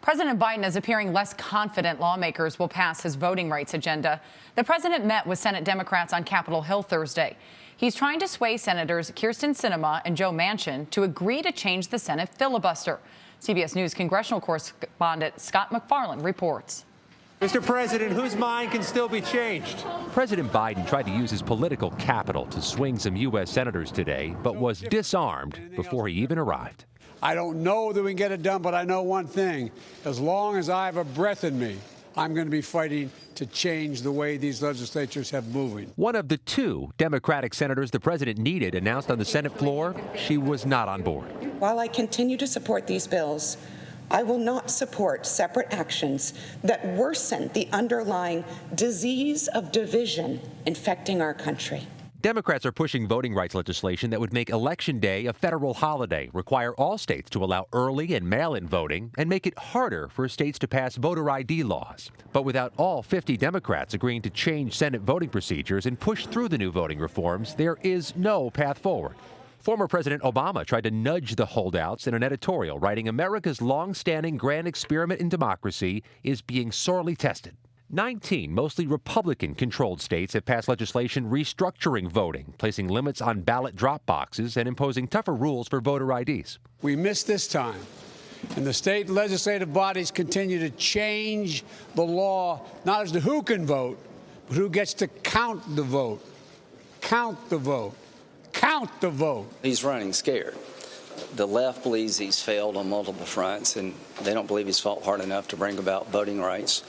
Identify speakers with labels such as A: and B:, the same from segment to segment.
A: President Biden is appearing less confident lawmakers will pass his voting rights agenda. The president met with Senate Democrats on Capitol Hill Thursday. He's trying to sway Senators Kyrsten Sinema and Joe Manchin to agree to change the Senate filibuster. CBS News congressional correspondent Scott MacFarlane reports.
B: Mr. President, whose mind can still be changed?
C: President Biden tried to use his political capital to swing some U.S. senators today, but was disarmed before he even arrived.
D: I don't know that we can get it done, but I know one thing. As long as I have a breath in me, I'm going to be fighting to change the way these legislatures have moving.
C: One of the two Democratic senators the president needed announced on the Senate floor she was not on board.
E: While I continue to support these bills, I will not support separate actions that worsen the underlying disease of division infecting our country.
C: Democrats are pushing voting rights legislation that would make Election Day a federal holiday, require all states to allow early and mail-in voting, and make it harder for states to pass voter ID laws. But without all 50 Democrats agreeing to change Senate voting procedures and push through the new voting reforms, there is no path forward. Former President Obama tried to nudge the holdouts in an editorial, writing, "America's long-standing grand experiment in democracy is being sorely tested." 19 mostly Republican-controlled states have passed legislation restructuring voting, placing limits on ballot drop boxes and imposing tougher rules for voter IDs.
D: We missed this time, and the state legislative bodies continue to change the law, not as to who can vote, but who gets to count the vote. Count the vote. Count the vote.
F: He's running scared. The left believes he's failed on multiple fronts, and they don't believe he's fought hard enough to bring about voting rights.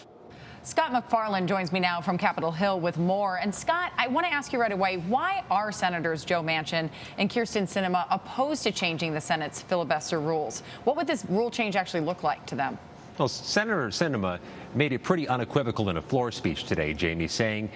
A: Scott MacFarlane joins me now from Capitol Hill with more. And Scott, I want to ask you right away, why are Senators Joe Manchin and Kyrsten Sinema opposed to changing the Senate's filibuster rules? What would this rule change actually look like to them?
C: Well, Senator Sinema made it pretty unequivocal in a floor speech today, Jamie, saying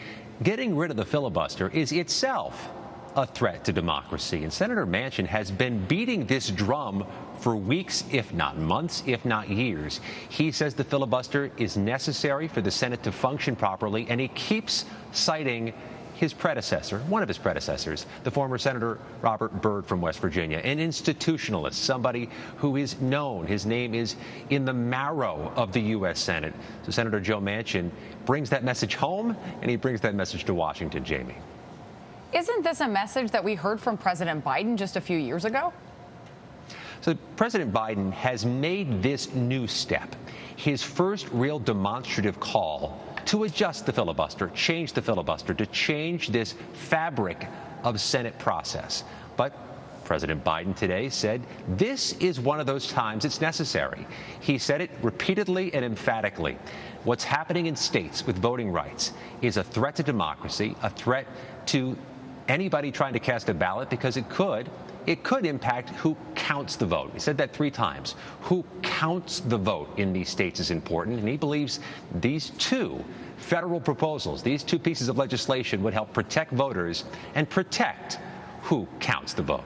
C: getting rid of the filibuster is itself a threat to democracy. And Senator Manchin has been beating this drum for weeks, if not months, if not years. He says the filibuster is necessary for the Senate to function properly, and he keeps citing his predecessor, one of his predecessors, the former Senator Robert Byrd from West Virginia, an institutionalist, somebody who is known. His name is in the marrow of the U.S. Senate. So Senator Joe Manchin brings that message home, and he brings that message to Washington, Jamie.
A: Isn't this a message that we heard from President Biden just a few years ago?
C: So President Biden has made this new step, his first real demonstrative call to adjust the filibuster, change the filibuster, to change this fabric of Senate process. But President Biden today said this is one of those times it's necessary. He said it repeatedly and emphatically. What's happening in states with voting rights is a threat to democracy, a threat to anybody trying to cast a ballot, because it could impact who counts the vote. He said that 3 times. Who counts the vote in these states is important, and he believes these 2 federal proposals, these 2 pieces of legislation would help protect voters and protect who counts the vote.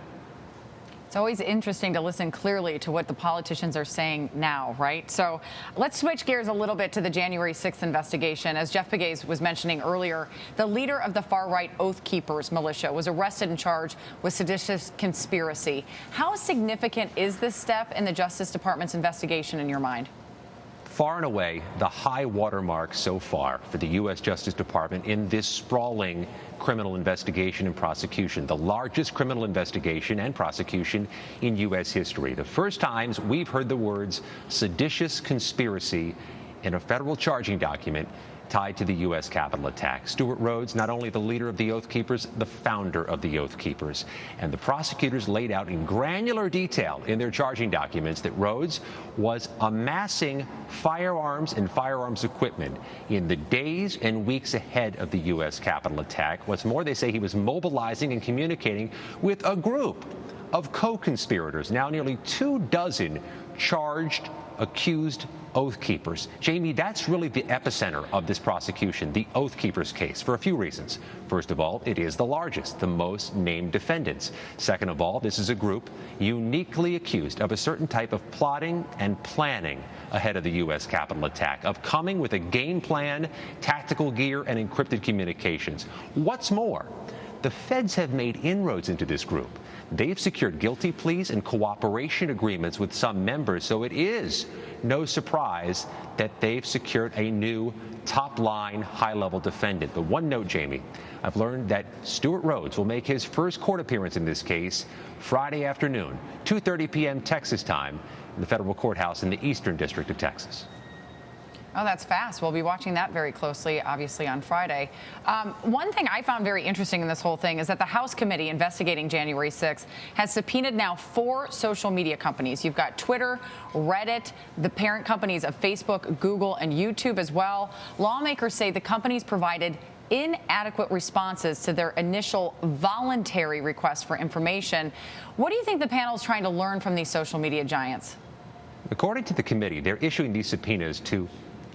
A: It's always interesting to listen clearly to what the politicians are saying now, right? So let's switch gears a little bit to the January 6th investigation. As Jeff Pegues was mentioning earlier, the leader of the far-right Oath Keepers militia was arrested and charged with seditious conspiracy. How significant is this step in the Justice Department's investigation in your mind?
C: Far and away, the high watermark so far for the U.S. Justice Department in this sprawling criminal investigation and prosecution, the largest criminal investigation and prosecution in U.S. history. The first times we've heard the words seditious conspiracy in a federal charging document tied to the U.S. Capitol attack. Stewart Rhodes, not only the leader of the Oath Keepers, the founder of the Oath Keepers. And the prosecutors laid out in granular detail in their charging documents that Rhodes was amassing firearms and firearms equipment in the days and weeks ahead of the U.S. Capitol attack. What's more, they say he was mobilizing and communicating with a group of co-conspirators, now nearly 24 charged, accused Oath Keepers. Jamie, that's really the epicenter of this prosecution, the Oath Keepers case, for a few reasons. First of all, it is the largest, the most named defendants. Second of all, this is a group uniquely accused of a certain type of plotting and planning ahead of the U.S. Capitol attack, of coming with a game plan, tactical gear, and encrypted communications. What's more, the feds have made inroads into this group. they've secured guilty pleas and cooperation agreements with some members, so it is no surprise that they've secured a new top-line, high-level defendant. But one note, Jamie, I've learned that Stuart Rhodes will make his first court appearance in this case Friday afternoon, 2:30 p.m. Texas time, in the federal courthouse in the Eastern District of Texas.
A: Oh, that's fast. We'll be watching that very closely, obviously, on Friday. One thing I found very interesting in this whole thing is that the House committee investigating January 6th has subpoenaed now 4 social media companies. You've got Twitter, Reddit, the parent companies of Facebook, Google, and YouTube as well. Lawmakers say the companies provided inadequate responses to their initial voluntary request for information. What do you think the panel is trying to learn from these social media giants?
C: According to the committee, they're issuing these subpoenas to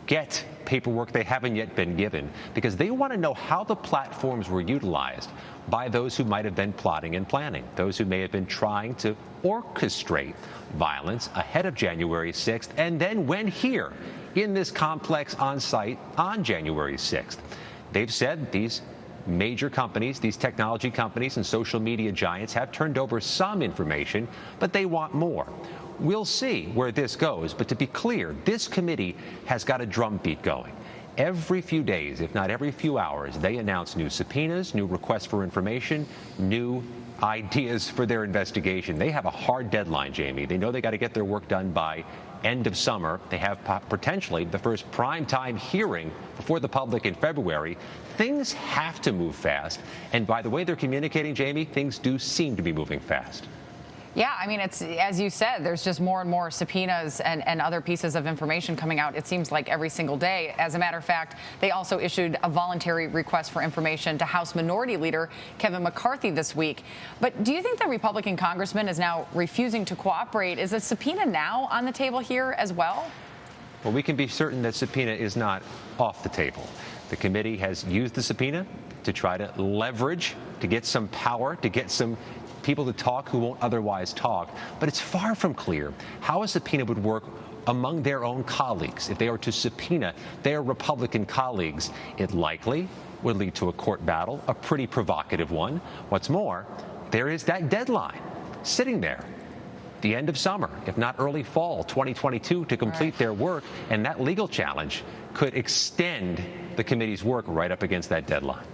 C: get paperwork they haven't yet been given because they want to know how the platforms were utilized by those who might have been plotting and planning, those who may have been trying to orchestrate violence ahead of January 6th and then went here in this complex on site on January 6th. They've said these major companies, these technology companies and social media giants have turned over some information, but they want more. We'll see where this goes, but to be clear, this committee has got a drumbeat going. Every few days, if not every few hours, they announce new subpoenas, new requests for information, new ideas for their investigation. They have a hard deadline, Jamie. They know they got to get their work done by end of summer. They have potentially the first primetime hearing before the public in February. Things have to move fast. And by the way they're communicating, Jamie, things do seem to be moving fast.
A: Yeah, I mean, it's, as you said, there's just more and more subpoenas and other pieces of information coming out, it seems like, every single day. As a matter of fact, they also issued a voluntary request for information to House Minority Leader Kevin McCarthy this week. But do you think the Republican congressman is now refusing to cooperate? Is a subpoena now on the table here as well?
C: Well, we can be certain that subpoena is not off the table. The committee has used the subpoena to try to leverage, to get some power, to get some people to talk who won't otherwise talk. But it's far from clear how a subpoena would work among their own colleagues. If they were to subpoena their Republican colleagues, it likely would lead to a court battle, a pretty provocative one. What's more, there is that deadline sitting there, the end of summer, if not early fall 2022, to complete their work, and that legal challenge could extend the committee's work right up against that deadline.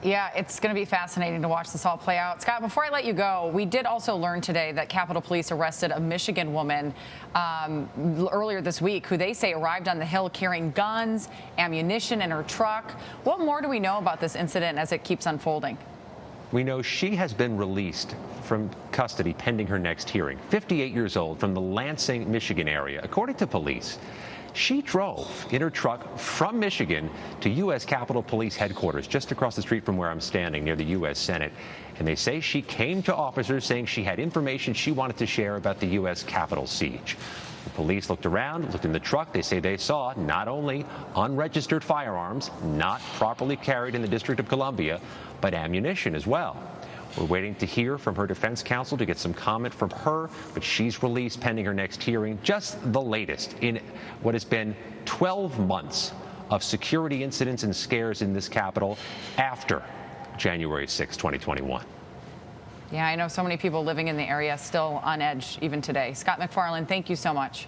A: Yeah, it's going to be fascinating to watch this all play out. Scott, before I let you go, we did also learn today that Capitol Police arrested a Michigan woman earlier this week who they say arrived on the Hill carrying guns, ammunition in her truck. What more do we know about this incident as it keeps unfolding?
C: We know she has been released from custody pending her next hearing. 58 years old, from the Lansing, Michigan area. According to police, she drove in her truck from Michigan to U.S. Capitol Police headquarters just across the street from where I'm standing near the U.S. Senate. And they say she came to officers saying she had information she wanted to share about the U.S. Capitol siege. The police looked around, looked in the truck. They say they saw not only unregistered firearms, not properly carried in the District of Columbia, but ammunition as well. We're waiting to hear from her defense counsel to get some comment from her, but she's released pending her next hearing. Just the latest in what has been 12 months of security incidents and scares in this Capitol after January 6, 2021.
A: Yeah, I know so many people living in the area still on edge even today. Scott MacFarlane, thank you so much.